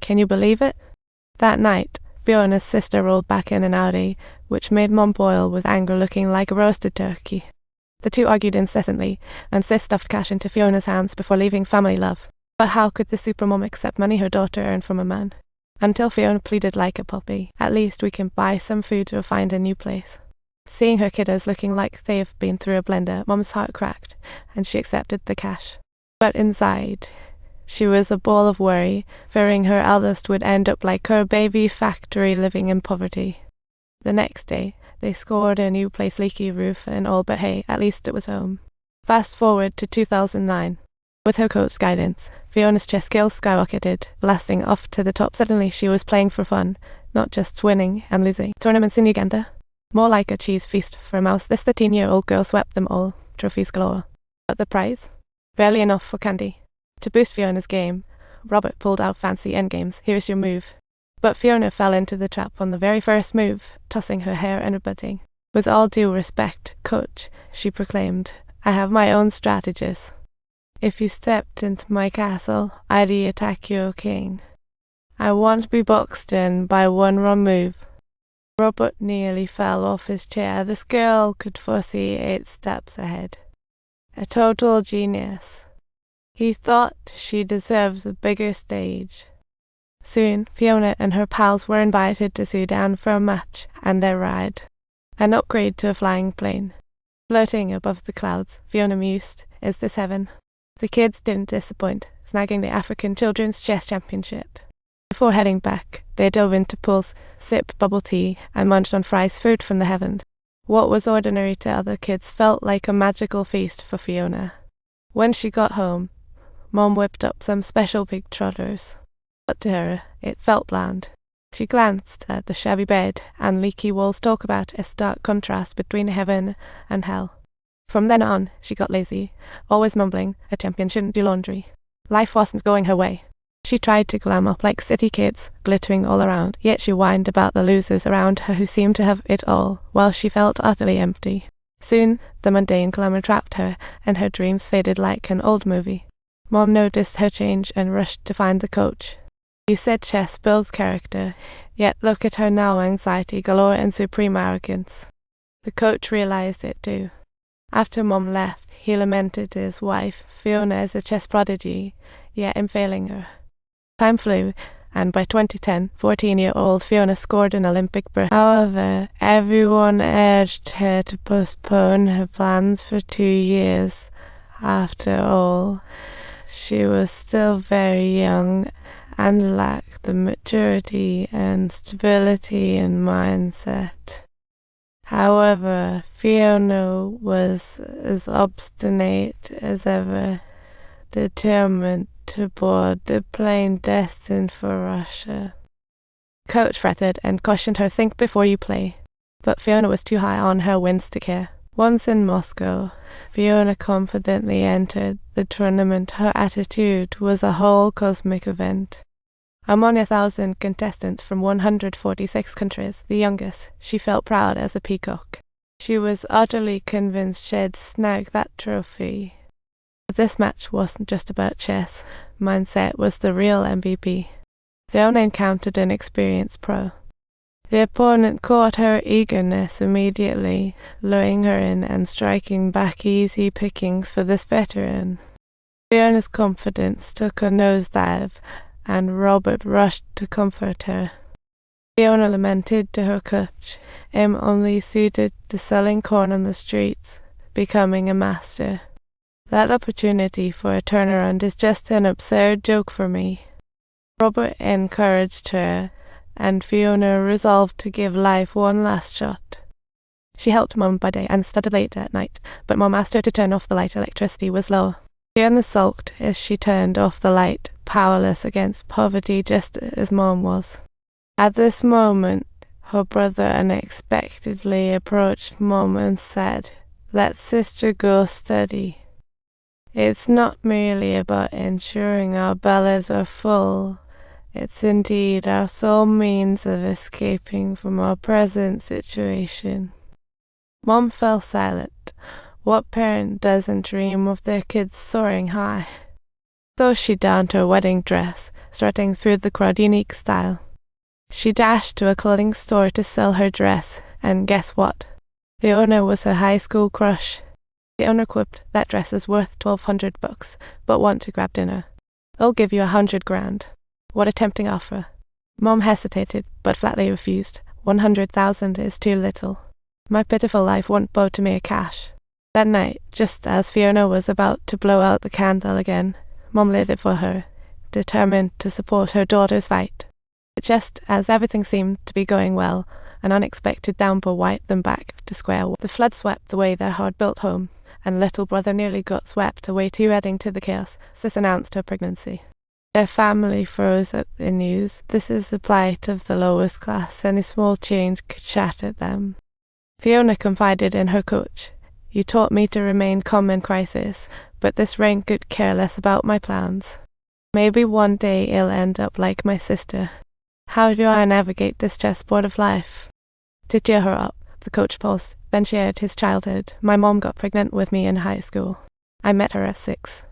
Can you believe it? That night, Fiona's sister rolled back in an Audi, which made Mom boil with anger, looking like a roasted turkey. The two argued incessantly, and Sis stuffed cash into Fiona's hands before leaving family love. But how could the supermom accept money her daughter earned from a man? Until Fiona pleaded like a puppy, "At least we can buy some food or find a new place." Seeing her kiddos looking like they've been through a blender, Mom's heart cracked, and she accepted the cash. But inside, she was a ball of worry, fearing her eldest would end up like her baby factory, living in poverty. The next day, they scored a new place, leaky roof and all, but hey, at least it was home. Fast forward to 2009. With her coach's guidance, Fiona's chess skills skyrocketed, blasting off to the top. Suddenly she was playing for fun, not just winning and losing. Tournaments in Uganda? More like a cheese feast for a mouse. This 13-year-old girl swept them all, trophies galore. But the prize? Barely enough for candy. To boost Fiona's game, Robert pulled out fancy endgames. "Here's your move." But Fiona fell into the trap on the very first move, tossing her hair and rebutting. "With all due respect, coach," she proclaimed, "I have my own strategies. If you stepped into my castle, I'd attack your king. I won't be boxed in by one wrong move." Robert nearly fell off his chair. This girl could foresee 8 steps ahead. A total genius. He thought she deserves a bigger stage. Soon, Fiona and her pals were invited to Sudan for a match and their ride. An upgrade to a flying plane. Floating above the clouds, Fiona mused, "Is this heaven?" The kids didn't disappoint, snagging the African Children's Chess Championship. Before heading back, they dove into pools, sipped bubble tea, and munched on fries, fruit from the heavens. What was ordinary to other kids felt like a magical feast for Fiona. When she got home, Mom whipped up some special pig trotters. But to her, it felt bland. She glanced at the shabby bed and leaky walls, talk about a stark contrast between heaven and hell. From then on, she got lazy, always mumbling, a champion shouldn't do laundry. Life wasn't going her way. She tried to glam up like city kids, glittering all around, yet she whined about the losers around her who seemed to have it all, while she felt utterly empty. Soon, the mundane glamour trapped her, and her dreams faded like an old movie. Mom noticed her change and rushed to find the coach. "You said chess builds character, yet look at her now, anxiety galore and supreme arrogance." The coach realized it too. After Mom left, he lamented his wife, Fiona, as a chess prodigy, yet in failing her. Time flew, and by 2010, 14-year-old Fiona scored an Olympic berth. However, everyone urged her to postpone her plans for 2 years. After all, she was still very young and lacked the maturity and stability in mindset. However, Fiona was as obstinate as ever, determined to board the plane destined for Russia. Coach fretted and cautioned her, "Think before you play." But Fiona was too high on her wins to care. Once in Moscow, Fiona confidently entered the tournament. Her attitude was a whole cosmic event. Among 1,000 contestants from 146 countries, the youngest, she felt proud as a peacock. She was utterly convinced she'd snag that trophy. But this match wasn't just about chess. Mindset was the real MVP. Fiona encountered an experienced pro. The opponent caught her eagerness immediately, luring her in and striking back easy pickings for this veteran. Fiona's confidence took a nosedive, and Robert rushed to comfort her. Fiona lamented to her coach, "I'm only suited to selling corn on the streets, becoming a master. That opportunity for a turnaround is just an absurd joke for me." Robert encouraged her, and Fiona resolved to give life one last shot. She helped Mom by day and studied late at night, but Mom asked her to turn off the light. Electricity was low. Fiona sulked as she turned off the light, powerless against poverty just as Mom was. At this moment, her brother unexpectedly approached Mom and said, "Let sister go study. It's not merely about ensuring our bellies are full. It's indeed our sole means of escaping from our present situation." Mom fell silent. What parent doesn't dream of their kids soaring high? So she donned her wedding dress, strutting through the crowd unique style. She dashed to a clothing store to sell her dress, and guess what? The owner was her high school crush. The owner quipped, "That dress is worth $1,200, but want to grab dinner. I'll give you $100,000. What a tempting offer." Mom hesitated, but flatly refused. 100,000 is too little. My pitiful life won't bow to mere cash. That night, just as Fiona was about to blow out the candle again, Mom lit it for her, determined to support her daughter's fight. But just as everything seemed to be going well, an unexpected downpour wiped them back to square one. The flood swept away their hard-built home, and little brother nearly got swept away too. Adding to the chaos, Sis announced her pregnancy. Their family froze at the news. This is the plight of the lowest class. Any small change could shatter them. Fiona confided in her coach. "You taught me to remain calm in crisis, but this rain could care less about my plans. Maybe one day I'll end up like my sister. How do I navigate this chessboard of life?" To cheer her up, the coach paused, then shared his childhood. "My mom got pregnant with me in high school. I met her at 6.